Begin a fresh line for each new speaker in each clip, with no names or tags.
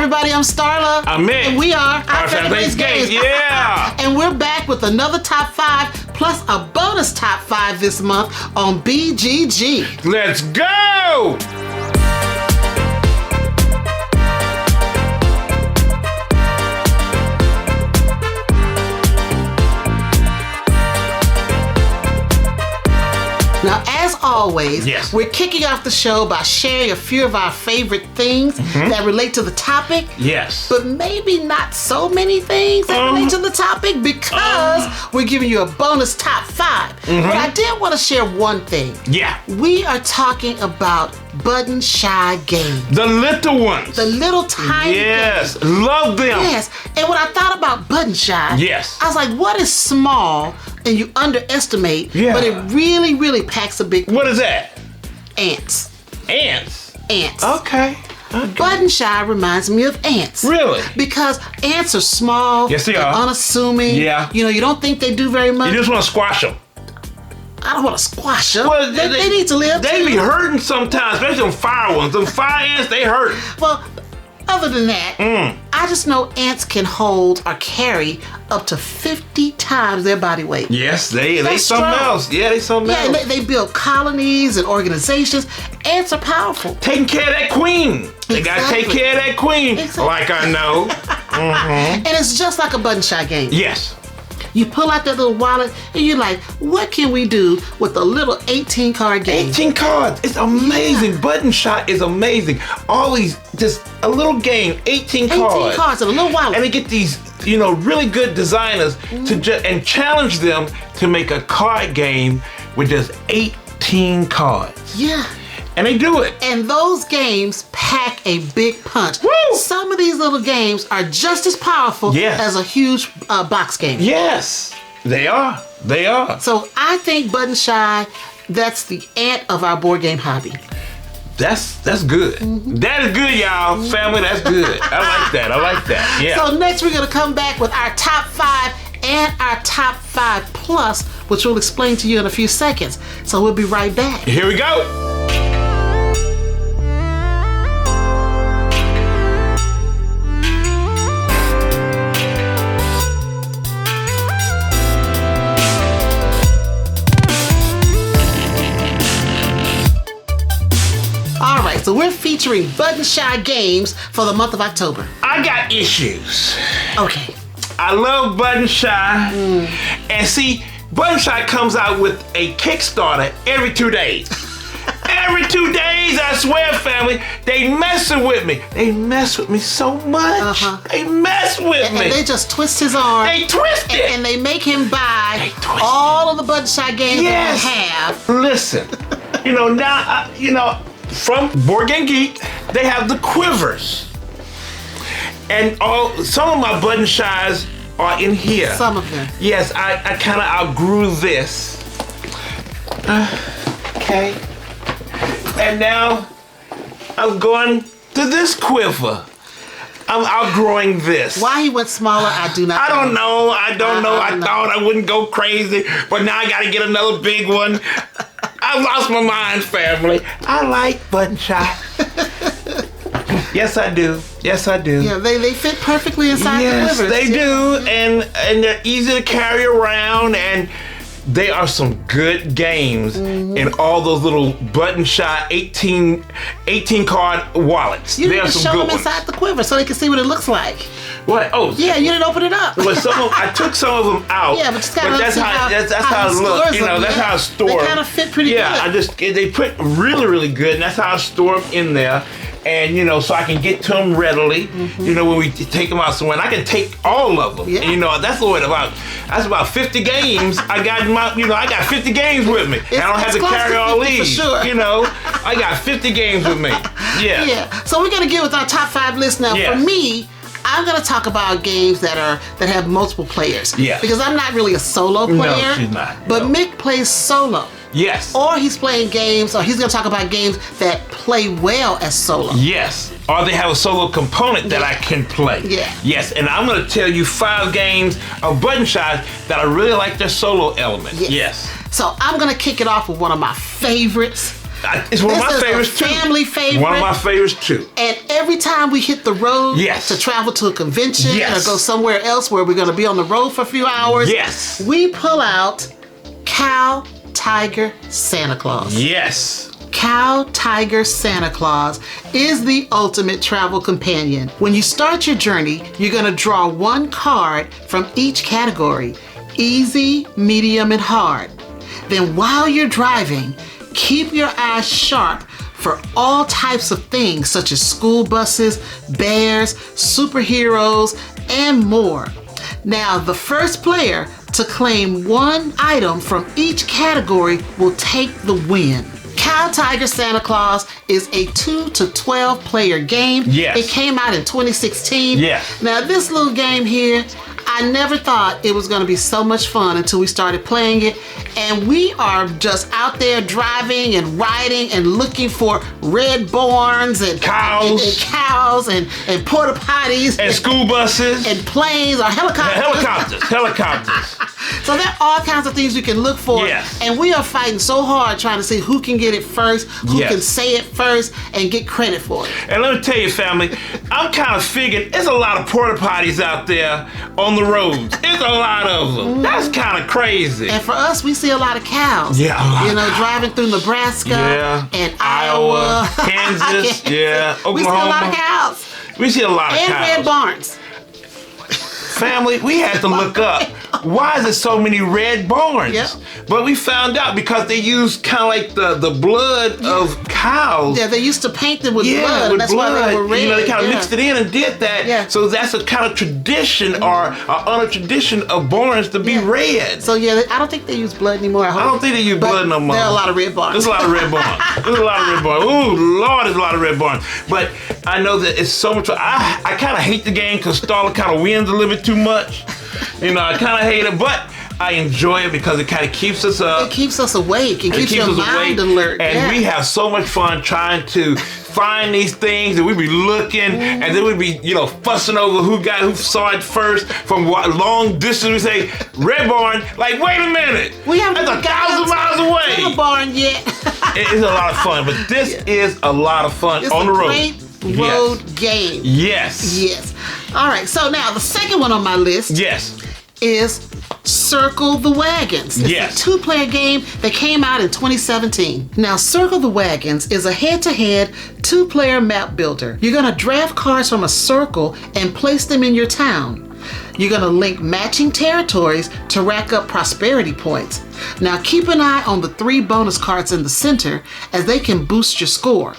everybody, I'm Starla.
I'm Mick.
And we are
Our Family Games. Yeah.
And we're back with another top 5 plus a bonus top 5 this month on BGG.
Let's go!
Now, as always,
yes,
we're kicking off the show by sharing a few of our favorite things that relate to the topic.
Yes.
But maybe not so many things that relate to the topic because we're giving you a bonus top 5. But I did want to share one thing.
Yeah.
We are talking about button shy games.
The little ones.
The little tiny
Yes.
games.
Love them.
Yes. And when I thought about button shy,
yes,
I was like, what is small and you underestimate, but it really, really packs a big...
What is that?
Ants.
Ants?
Ants.
Okay.
Button shy reminds me of ants.
Really?
Because ants are small.
Yes, they are.
Unassuming.
Yeah.
You know, you don't think they do very much.
You just want to squash them.
I don't want to squash them.
Well,
they need to live.
They be hurting sometimes, especially them fire ones. Them fire ants, they hurt.
Well, other than that, I just know ants can hold or carry up to 50 times their body weight.
Yes, they something
strong.
else. Yeah, they something else.
Yeah, and they build colonies and organizations. Ants are powerful.
Taking care of that queen. They gotta take care of that queen.
Exactly.
Like I know.
And it's just like a button shy game.
Yes.
You pull out that little wallet and you're like, what can we do with a little 18 card game?
18 cards. It's amazing. Button shot is amazing. Always just a little game, 18 cards.
18 cards and a little wallet.
And they get these, you know, really good designers to and challenge them to make a card game with just 18 cards.
Yeah.
And they do it.
And those games pack a big punch.
Woo!
Some of these little games are just as powerful as a huge box game.
Yes, they are. They are.
So I think Button Shy, that's the ant of our board game hobby.
That's good. That is good, y'all. Family, that's good. I like that. I like that. Yeah.
So next we're going to come back with our top 5 and our top 5 plus, which we'll explain to you in a few seconds. So we'll be right back.
Here we go.
So we're featuring Button Shy games for the month of October.
I got issues.
Okay.
I love Button Shy. And see, Button Shy comes out with a Kickstarter every 2 days. Every 2 days, I swear, family, they messing with me. They mess with me so much. They mess with me.
And they just twist his arm.
They twist it.
And they make him buy all of the Button Shy games that they have.
Listen, you know, now, from Board Game Geek, they have the quivers. And some of my button shies are in here.
Some of them.
Yes, I kind of outgrew this. Okay. And now I'm going to this quiver. I'm outgrowing this.
Why he went smaller, I do not know.
I don't know. I thought I wouldn't go crazy, but now I got to get another big one. I lost my mind, family. I like button shy. Yes, I do. Yes, I do.
Yeah, they fit perfectly inside the quivers.
Yes, they do, and they're easy to carry around, and they are some good games in all those little button shy 18 card wallets.
You
They
need
are
to
some
show
good
them
ones.
inside the quiver so they can see what it looks like.
What? Oh,
yeah, you didn't open it up.
Well, I took some of them out.
Yeah, but just gotta
that's
see
how it looks. You know, that's how it's stored.
They kind of fit pretty good.
Yeah, they put really, really good, and that's how I store them in there. And you know, so I can get to them readily. You know, when we take them out somewhere, and I can take all of them.
Yeah.
And, you know, that's about 50 games. I got 50 games with me. And I don't have to carry all these.
For sure.
You know, I got 50 games with me. Yeah.
Yeah. So we're gonna get with our top 5 list now.
Yes.
For me, I'm gonna talk about games that have multiple players.
Yeah.
Because I'm not really a solo player.
No, she's not.
But
No.
Mick plays solo.
Yes.
Or he's playing games, or he's gonna talk about games that play well as solo.
Yes. Or they have a solo component that I can play.
Yeah.
Yes, and I'm going to tell you 5 games of button shots that I really like their solo element.
Yes. So I'm gonna kick it off with one of my favorites.
It's one of my
This is
favorites
a
too.
family favorite.
One of my favorites too.
And every time we hit the road to travel to a convention or go somewhere else where we're going to be on the road for a few hours, we pull out Cow, Tiger, Santa Claus.
Yes.
Cow, Tiger, Santa Claus is the ultimate travel companion. When you start your journey, you're going to draw one card from each category: easy, medium, and hard. Then while you're driving, keep your eyes sharp for all types of things such as school buses, bears, superheroes, and more. Now, the first player to claim one item from each category will take the win. Cow, Tiger, Santa Claus is a 2 to 12 player game.
Yes.
It came out in 2016.
Yes.
Now, this little game here, I never thought it was going to be so much fun until we started playing it. And we are just out there driving and riding and looking for red barns and cows and porta potties
and school buses
and planes or helicopters.
Helicopters.
So there are all kinds of things you can look for.
Yes.
And we are fighting so hard trying to see who can get it first, who can say it first, and get credit for it.
And let me tell you, family, I'm kind of figuring there's a lot of porta potties out there on the roads. There's a lot of them. That's kind of crazy.
And for us, we see a lot of cows.
Yeah, a lot.
You know, driving through Nebraska and Iowa,
Kansas, Oklahoma.
We see a lot of cows.
We see a lot of cows.
And red barns.
Family, we had to look up, why is there so many red barns?
Yep.
But we found out because they used kind of like the blood of cows.
Yeah, they used to paint them with blood.
With
that's
blood.
Why they were red.
You know, they kind of mixed it in and did that.
Yeah.
So that's a kind of tradition or an honor tradition of barns to be red.
So yeah, I don't think they use blood anymore.
I don't think they use blood no more.
There are a lot of red barns.
There's a lot of red barns. There's a lot of red barns. Ooh, Lord, there's a lot of red barns. But I know that it's so much. I kind of hate the game because Starla kind of wins a little bit too much. You know, I kind of hate it, but I enjoy it because it kind of keeps us up.
It keeps us awake. It keeps your mind alert.
And we have so much fun trying to find these things, and we be looking, and then we be, fussing over who saw it first from long distance. We say, red barn, like, wait a minute.
We haven't
That's 1,000 miles away.
To the barn yet.
It is a lot of fun, but this is a lot of fun on the road.
It's a great road game.
Yes.
Yes. All right, so now the second one on my list is Circle the Wagons. It's a 2-player game that came out in 2017. Now, Circle the Wagons is a head-to-head 2-player map builder. You're gonna draft cards from a circle and place them in your town. You're gonna link matching territories to rack up prosperity points. Now, keep an eye on the 3 bonus cards in the center as they can boost your score.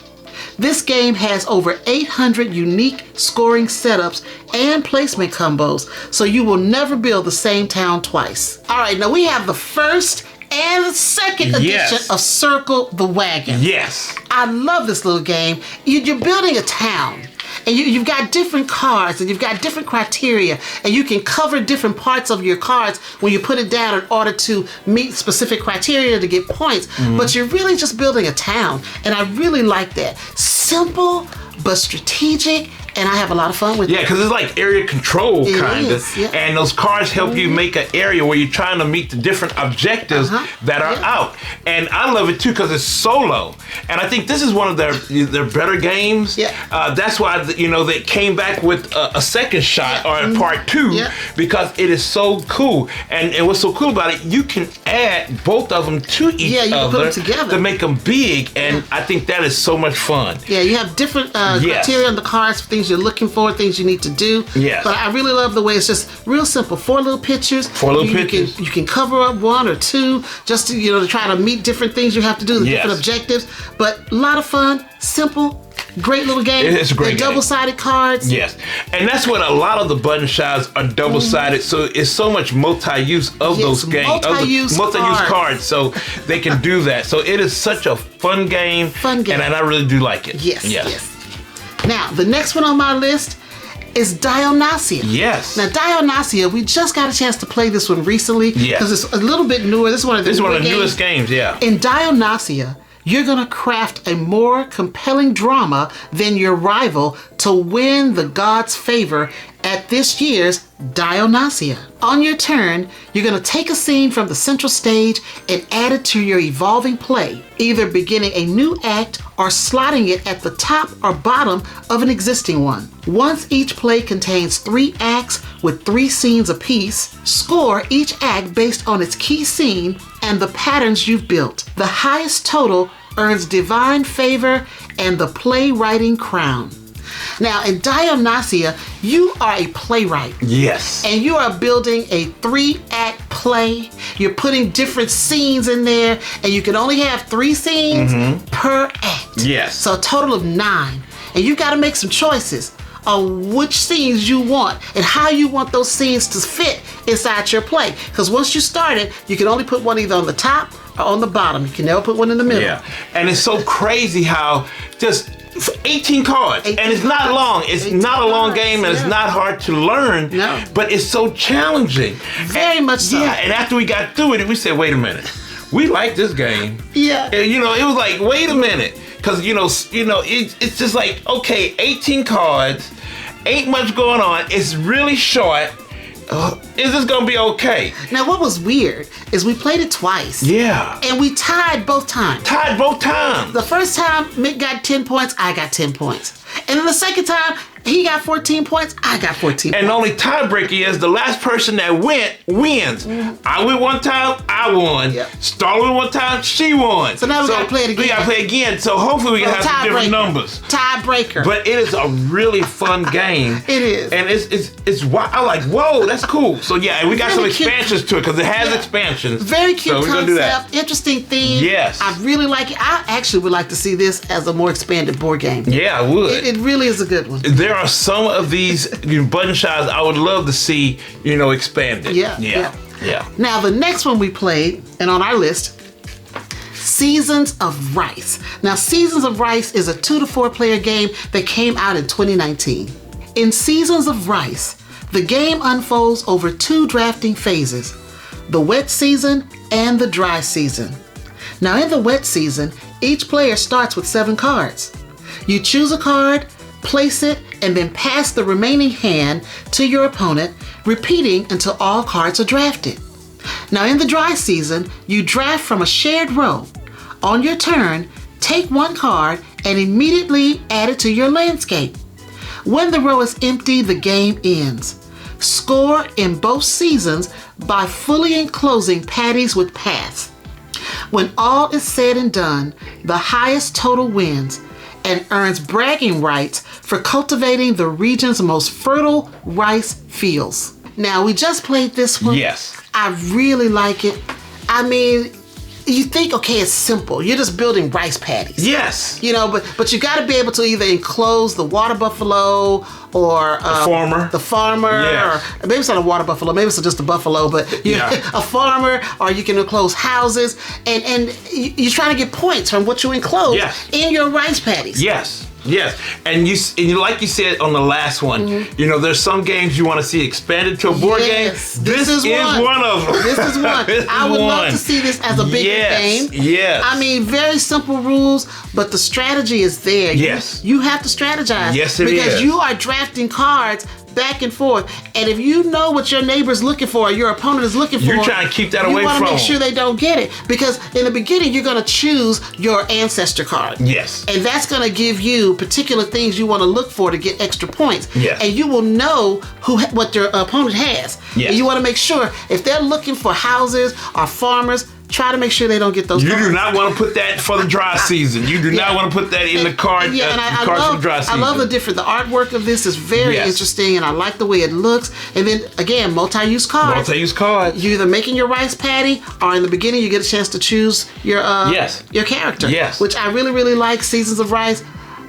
This game has over 800 unique scoring setups and placement combos, so you will never build the same town twice. All right, now we have the first and the second edition of Circle the Wagon.
Yes.
I love this little game. You're building a town. And you've got different cards and you've got different criteria, and you can cover different parts of your cards when you put it down in order to meet specific criteria to get points. But you're really just building a town, and I really like that. Simple but strategic, and I have a lot of fun with it.
Yeah, because it's like area control, kind of.
Yeah.
And those cards help you make an area where you're trying to meet the different objectives that are out. And I love it, too, because it's solo. And I think this is one of their better games.
Yeah.
That's why, they came back with a second shot or a part 2, because it is so cool. And what's so cool about it, you can add both of them to each
you can
other
put them together
to make them big. And I think that is so much fun.
Yeah, you have different criteria on the cards for things you're looking for, things you need to do.
Yes.
But I really love the way it's just real simple. 4 little pictures. You can cover up 1 or 2 just to, to try to meet different things you have to do, the different objectives. But a lot of fun, simple, great little game.
It's a great game.
Double-sided cards.
Yes. And that's what a lot of the button shots are double-sided. So it's so much multi-use of those games.
Multi-use
cards. So they can do that. So it is such a fun game. And I really do like it.
Yes. Now, the next one on my list is Dionysia.
Yes.
Now, Dionysia, we just got a chance to play this one recently because it's a little bit newer. This is one of the
newest games,
In Dionysia, you're going to craft a more compelling drama than your rival to win the god's favor at this year's Dionysia. On your turn, you're going to take a scene from the central stage and add it to your evolving play, either beginning a new act or slotting it at the top or bottom of an existing one. Once each play contains 3 acts with 3 scenes apiece, score each act based on its key scene and the patterns you've built. The highest total earns divine favor and the playwriting crown. Now, in Dionysia, you are a playwright.
Yes.
And you are building a 3-act play. You're putting different scenes in there, and you can only have 3 scenes per act.
Yes.
So a total of 9. And you got to make some choices on which scenes you want and how you want those scenes to fit inside your play. Because once you start it, you can only put one either on the top or on the bottom. You can never put one in the middle.
Yeah. And it's so crazy how just 18 cards, and it's not long. It's not a long game, and it's not hard to learn.
No.
But it's so challenging.
Very much so.
Yeah, and after we got through it, we said, wait a minute. We like this game.
Yeah.
And, it was like, wait a minute. Because, it's just like, okay, 18 cards, ain't much going on. It's really short. Is this gonna be okay?
Now, what was weird is we played it twice.
Yeah.
And we tied both times. The first time, Mick got 10 points, I got 10 points. And then the second time, he got 14 points, I got 14 points.
And the only tiebreaker is the last person that wins. I went one time, I won.
Yep.
Starla went one time, she won.
So now we gotta play it again.
We gotta play again. So hopefully we can have some different numbers.
Tiebreaker.
But it is a really fun game.
It is.
And it's I'm like, whoa, that's cool. So yeah, and we got some expansions to it because it has expansions.
Very cute
so
concept, interesting theme.
Yes.
I really like it. I actually would like to see this as a more expanded board game.
Yeah, I would.
It really is a good one.
There are some of these button shots I would love to see, expanded.
Yeah.
Now
the next one we played, and on our list, Seasons of Rice. Now, Seasons of Rice is a 2 to 4 player game that came out in 2019. In Seasons of Rice, the game unfolds over 2 drafting phases, the wet season and the dry season. Now, in the wet season, each player starts with 7 cards. You choose a card, place it, and then pass the remaining hand to your opponent, repeating until all cards are drafted. Now, in the dry season, you draft from a shared row. On your turn, take 1 card and immediately add it to your landscape. When the row is empty, the game ends. Score in both seasons by fully enclosing patties with paths. When all is said and done, the highest total wins and earns bragging rights for cultivating the region's most fertile rice fields. Now, we just played this one.
Yes.
I really like it. I mean, you think, okay, it's simple. You're just building rice paddies.
Yes.
But you got to be able to either enclose the water buffalo or
the farmer.
Yes. Or maybe it's not a water buffalo. Maybe it's just a buffalo. But a farmer, or you can enclose houses, and you're trying to get points from what you enclose in your rice paddies.
Yes. Yes, and you like you said on the last one, there's some games you want to see expanded to a board game. This is one of them.
This is one. I would love to see this as a bigger game.
Yes.
I mean, very simple rules, but the strategy is there.
Yes.
You have to strategize.
Yes, it
because
is.
you are drafting cards back and forth, and if you know what your neighbor's looking for, your opponent is looking for,
you're trying to keep that away from them.
You want to make sure they don't get it, because in the beginning you're going to choose your ancestor card.
Yes.
And that's going to give you particular things you want to look for to get extra points.
Yes.
And you will know what your opponent has.
Yes.
And you want to make sure if they're looking for houses or farmers, try to make sure they don't get those cards.
You do not want to put that for the dry season. You do not want to put that in the card.
And I love,
for the dry season.
I love the artwork of this is very interesting, and I like the way it looks. And then again, multi-use cards. You're either making your rice paddy, or in the beginning you get a chance to choose your character.
Yes.
Which I really, really like. Seasons of Rice.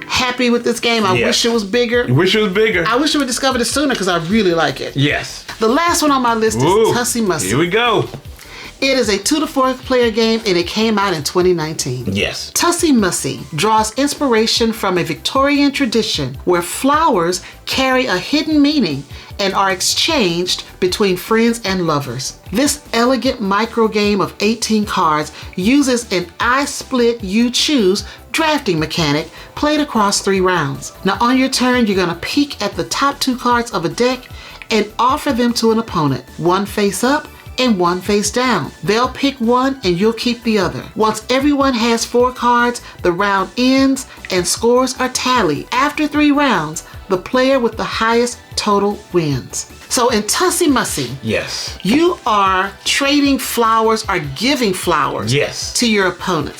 Happy with this game. I wish it was bigger.
You wish it was bigger.
I wish we discovered it sooner because I really like it.
Yes.
The last one on my list is Tussie Mussie.
Here we go.
It is a 2 to 4 player game, and it came out in 2019.
Yes.
Tussie Mussie draws inspiration from a Victorian tradition where flowers carry a hidden meaning and are exchanged between friends and lovers. This elegant micro game of 18 cards uses an I split you choose drafting mechanic played across 3 rounds. Now on your turn, you're gonna peek at the top 2 cards of a deck and offer them to an opponent, 1 face up and 1 face down. They'll pick one and you'll keep the other. Once everyone has 4 cards, the round ends and scores are tallied. After 3 rounds, the player with the highest total wins. So in Tussie Mussy,
yes,
you are trading flowers or giving flowers to your opponent.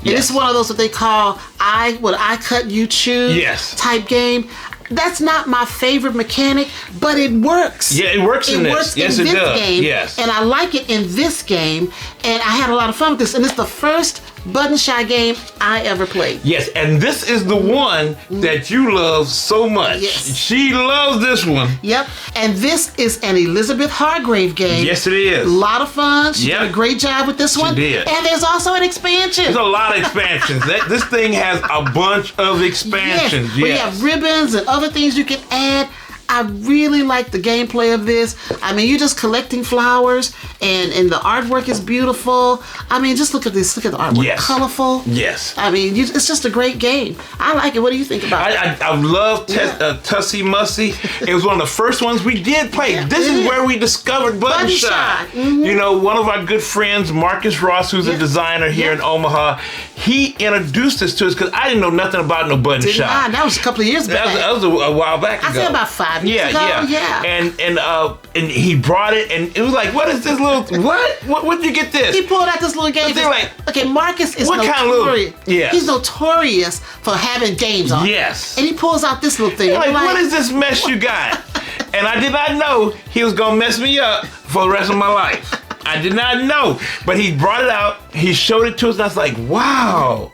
And this is one of those what they call I cut you choose type game. That's not my favorite mechanic, but it works.
Yeah, it works in this. Yes, it does.
Game,
yes.
And I like it in this game, and I had a lot of fun with this. And it's the first Button Shy game I ever played.
Yes, and this is the one that you love so much.
Yes.
She loves this one.
Yep. And this is an Elizabeth Hargrave game.
Yes, it is.
A lot of fun. She did a great job with this one.
She did.
And there's also an expansion.
There's a lot of expansions. This thing has a bunch of expansions.
Yes. We have ribbons and other things you can add. I really like the gameplay of this. I mean, you're just collecting flowers, and the artwork is beautiful. I mean, just look at this. Look at the artwork.
Yes.
Colorful.
Yes.
I mean, it's just a great game. I like it. What do you think about it?
I love Tussie Mussy. It was one of the first ones we did play. This is where we discovered Button Shy. You know, one of our good friends, Marcus Ross, who's a designer here in Omaha, he introduced us to us because I didn't know nothing about no Button Shy.
That was a couple of years back.
That was a while back ago.
I say about 5 years ago.
And he brought it, and it was like, what is this little, what did you get this?
He pulled out this little game. Okay, Marcus is notorious. He's notorious for having games on.
Yes.
And he pulls out this little thing.
Like, what is this mess you got? And I did not know he was gonna mess me up for the rest of my life. I did not know. But he brought it out, he showed it to us, and I was like, wow.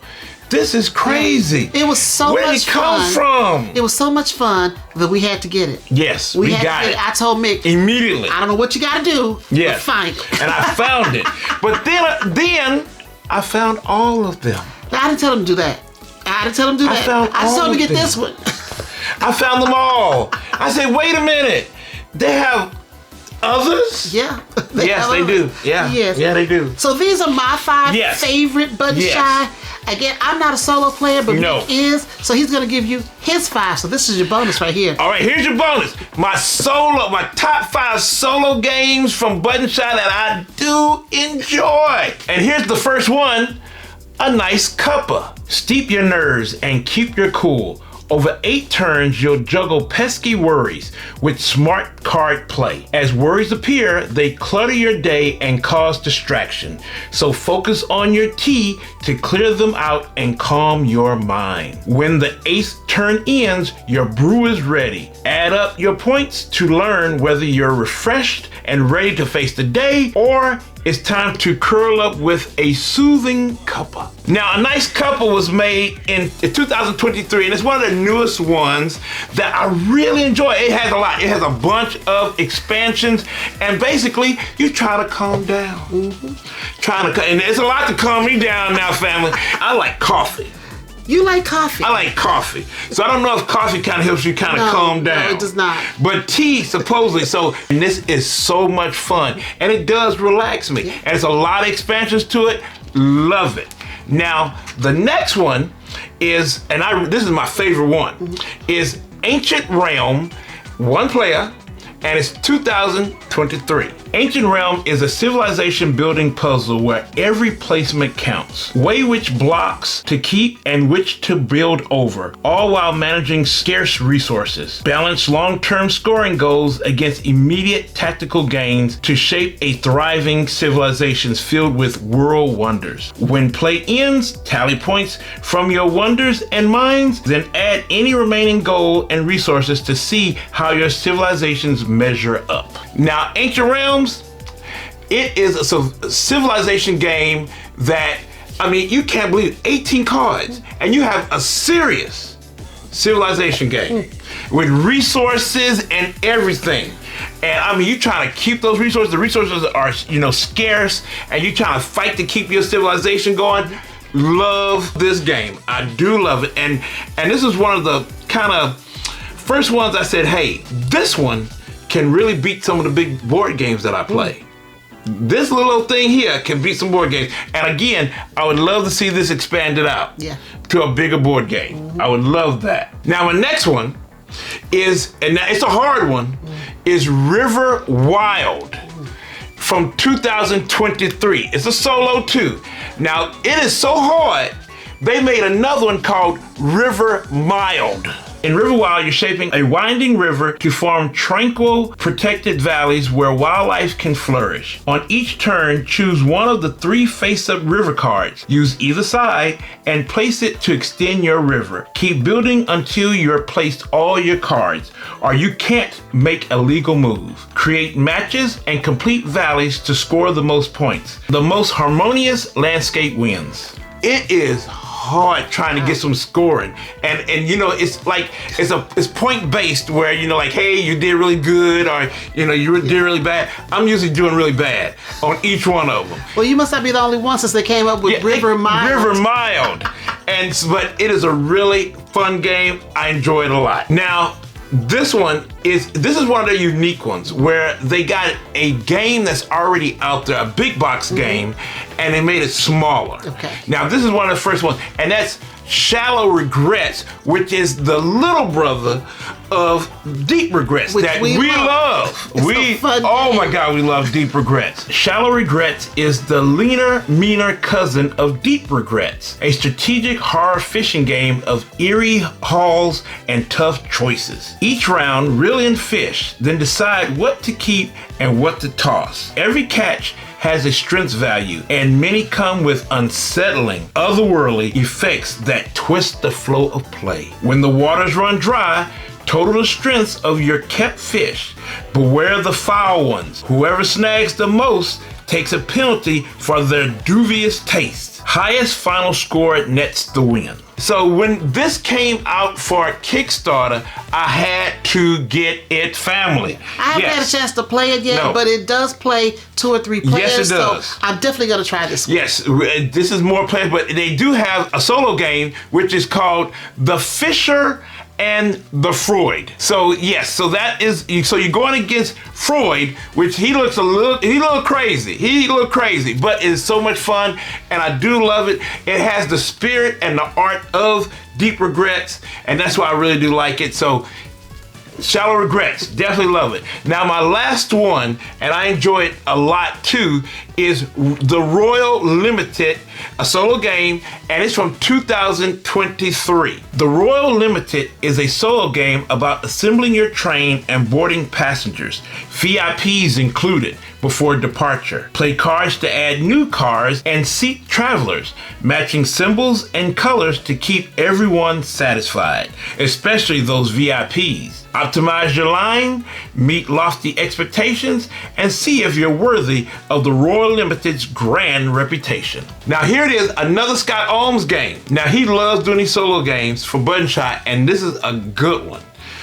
This is crazy.
It was so much fun.
Where did it come from?
It was so much fun that we had to get it.
Yes, we got it.
I told Mick
immediately.
I don't know what you got to do. But find it.
And I found it. But then I found all of them.
I didn't tell him to do that. I didn't tell him to do that. I just told him to get this one.
I found them all. I said, wait a minute. They have others?
Yeah.
Yes, they do. Yeah.
Yes.
Yeah, they do.
So these are my 5 favorite Button Shy. Again, I'm not a solo player, but Mick is, so he's gonna give you his 5. So this is your bonus right here.
All right, here's your bonus. My top 5 solo games from Button Shy that I do enjoy. And here's the first one, a nice cuppa. Steep your nerves and keep your cool. Over 8 turns, you'll juggle pesky worries with smart card play. As worries appear, they clutter your day and cause distraction. So focus on your tea to clear them out and calm your mind. When the 8th turn ends, your brew is ready. Add up your points to learn whether you're refreshed and ready to face the day, or it's time to curl up with a soothing cuppa. Now, a nice cuppa was made in 2023, and it's one of the newest ones that I really enjoy. It has a lot. It has a bunch of expansions, and basically, you try to calm down. And there's a lot to calm me down now, family. I like coffee.
You like coffee?
I like coffee. So I don't know if coffee kind of helps you kind of calm down.
No, it does not.
But tea, supposedly. And this is so much fun. And it does relax me. And it's a lot of expansions to it. Love it. Now, the next one is, this is my favorite one, is Ancient Realm, 1 player, and it's 2023. Ancient Realm is a civilization building puzzle where every placement counts. Weigh which blocks to keep and which to build over, all while managing scarce resources. Balance long-term scoring goals against immediate tactical gains to shape a thriving civilization filled with world wonders. When play ends, tally points from your wonders and mines, then add any remaining gold and resources to see how your civilizations measure up. Now, Ancient Realms, it is a civilization game that, I mean, you can't believe 18 cards, and you have a serious civilization game with resources and everything. And I mean, you trying to keep those resources. The resources are, scarce, and you trying to fight to keep your civilization going. Love this game. I do love it. And this is one of the kind of first ones I said, hey, this one can really beat some of the big board games that I play. this little thing here can beat some board games. And again, I would love to see this expanded out to a bigger board game. I would love that. Now, my next one is, and it's a hard one, is River Wild from 2023. It's a solo too. Now, it is so hard, they made another one called River Mild. In River Wild, you're shaping a winding river to form tranquil, protected valleys where wildlife can flourish. On each turn, choose one of the 3 face-up river cards. Use either side and place it to extend your river. Keep building until you've placed all your cards, or you can't make a legal move. Create matches and complete valleys to score the most points. The most harmonious landscape wins. It is hard trying to get some scoring, and you know, it's like it's point based, where you know, like, hey, you did really good, or you know, you did really bad. I'm usually doing really bad on each one of them.
Well, you must not be the only one, since they came up with River Mild.
River Mild, but it is a really fun game. I enjoy it a lot. Now, this is one of the unique ones where they got a game that's already out there, a big box game, and they made it smaller.
Okay.
Now, this is one of the first ones, and that's Shallow Regrets, which is the little brother of Deep Regrets, which that we love. Oh my God, we love Deep Regrets. Shallow Regrets is the leaner, meaner cousin of Deep Regrets, a strategic horror fishing game of eerie hauls and tough choices. Each round, reel in fish, then decide what to keep and what to toss. Every catch has a strength value, and many come with unsettling, otherworldly effects that twist the flow of play. When the waters run dry, total the strengths of your kept fish. Beware the foul ones. Whoever snags the most takes a penalty for their dubious taste. Highest final score nets the win. So when this came out for Kickstarter, I had to get it, family.
I haven't had a chance to play it yet, but it does play 2 or 3 players.
Yes, it does.
So I'm definitely going to try this one.
Yes, this is more players, but they do have a solo game, which is called The Fisher and the Freud. So yes, so you're going against Freud, which he looks a little crazy, but it's so much fun, and I do love it. It has the spirit and the art of Deep Regrets, and that's why I really do like it. So Shallow Regrets, definitely love it. Now, my last one, and I enjoy it a lot too, is the Royal Limited, a solo game, and it's from 2023. The Royal Limited is a solo game about assembling your train and boarding passengers, VIPs included, before departure. Play cards to add new cars and seat travelers, matching symbols and colors to keep everyone satisfied, especially those VIPs. Optimize your line, meet lofty expectations, and see if you're worthy of the Royal Limited's grand reputation. Now here it is, another Scott Ohms game. Now he loves doing these solo games for Button Shot, and this is a good one,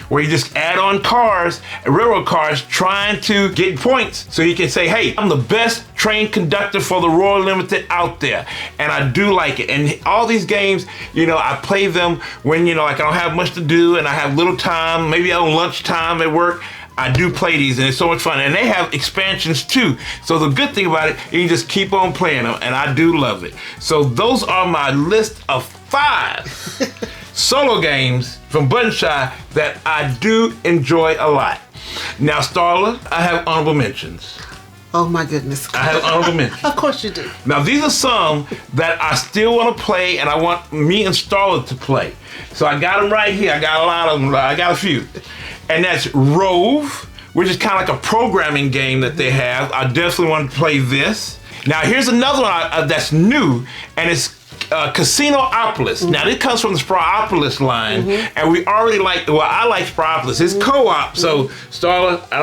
where you just add on cars, railroad cars, trying to get points so you can say, hey, I'm the best train conductor for the Royal Limited out there. And I do like it. And all these games, you know, I play them when, you know, like I don't have much to do and I have little time, maybe on lunchtime at work. I do play these, and it's so much fun. And they have expansions too. So the good thing about it, you can just keep on playing them, and I do love it. So those are my list of 5 solo games from Button Shy that I do enjoy a lot. Now, Starla, I have honorable mentions.
Oh my goodness.
I have honorable mentions.
Of course you do.
Now, these are some that I still want to play, and I want me and Starla to play. So I got them right here. I got a lot of them. I got a few. And that's Rove, which is kind of like a programming game that they have. I definitely want to play this. Now, here's another one that's new, and it's Casinopolis. Now, this comes from the Spriopolis line, and we already I like Spriopolis. It's co-op, so Starla, I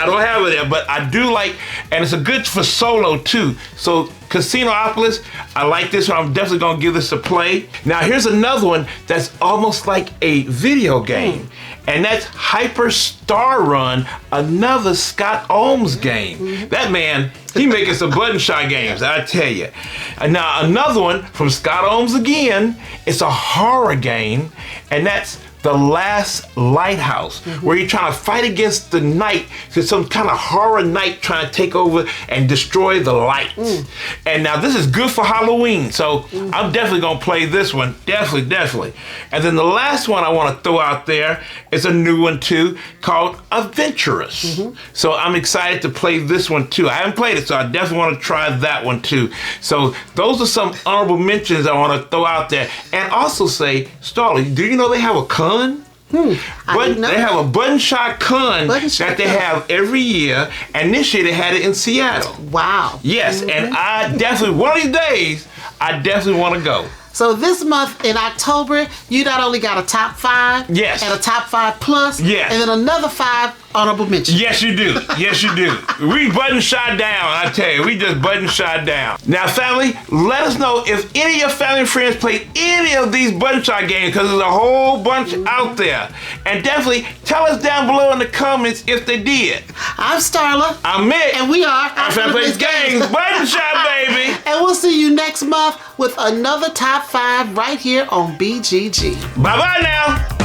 don't have it there, but I do like, and it's a good for solo too. So Casinopolis, I like this one. I'm definitely gonna give this a play. Now, here's another one that's almost like a video game, and that's Hyper Star Run, another Scott Ohms game. That man, he making some Button Shy games, I tell you. And now another one from Scott Ohms again. It's a horror game, and that's The Last Lighthouse, where you're trying to fight against the night, so some kind of horror night trying to take over and destroy the lights. And now this is good for Halloween, so I'm definitely gonna play this one, definitely. And then the last one I want to throw out there is a new one too, called Adventurous. So I'm excited to play this one too. I haven't played it, so I definitely want to try that one too. So those are some honorable mentions I want to throw out there. And also say, Starla, do you know they have a con? They have a button shot con that they have every year, and this year they had it in Seattle.
Wow.
Yes, and I definitely, one of these days, I definitely want to go.
So this month in October, you not only got a top 5,
yes,
and a top 5 plus,
yes,
and then another 5 honorable mentions.
Yes, you do. Yes, you do. We button shot down, I tell you. We just button shot down. Now, family, let us know if any of your family and friends played any of these button shot games, because there's a whole bunch out there. And definitely tell us down below in the comments if they did.
I'm Starla.
I'm Mick.
And we are
Our Family Plays Games. Button shot, baby.
And we'll see you next month with another top 5 right here on BGG.
Bye-bye now.